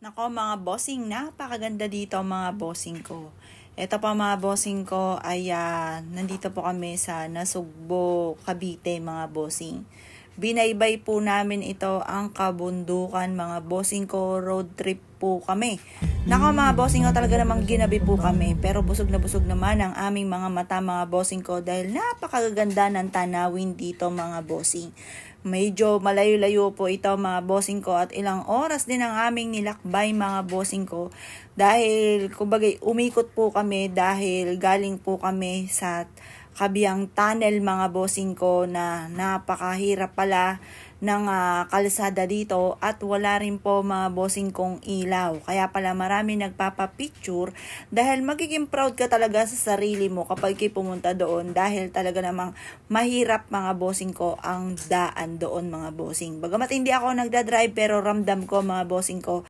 Nako mga bossing, napakaganda dito mga bossing ko. Ito pa mga bossing ko ay nandito po kami sa Nasugbo, Cavite mga bossing. Binaybay po namin ito ang kabundukan mga bossing ko, road trip po kami. Nako mga bossing ko, talaga namang ginabi po kami, pero busog na busog naman ang aming mga mata mga bossing ko dahil napakaganda ng tanawin dito mga bossing. Medyo malayo-layo po ito mga bossing ko at ilang oras din ang aming nilakbay mga bossing ko dahil kumbaga umikot po kami dahil galing po kami sa Kabiang Tunnel mga bossing ko na napakahirap pala ng kalsada dito at wala rin po mga bossing kong ilaw. Kaya pala marami nagpapapicture dahil magiging proud ka talaga sa sarili mo kapag kayo pumunta doon dahil talaga namang mahirap mga bossing ko ang daan doon mga bossing. Bagamat hindi ako nagdadrive pero ramdam ko mga bossing ko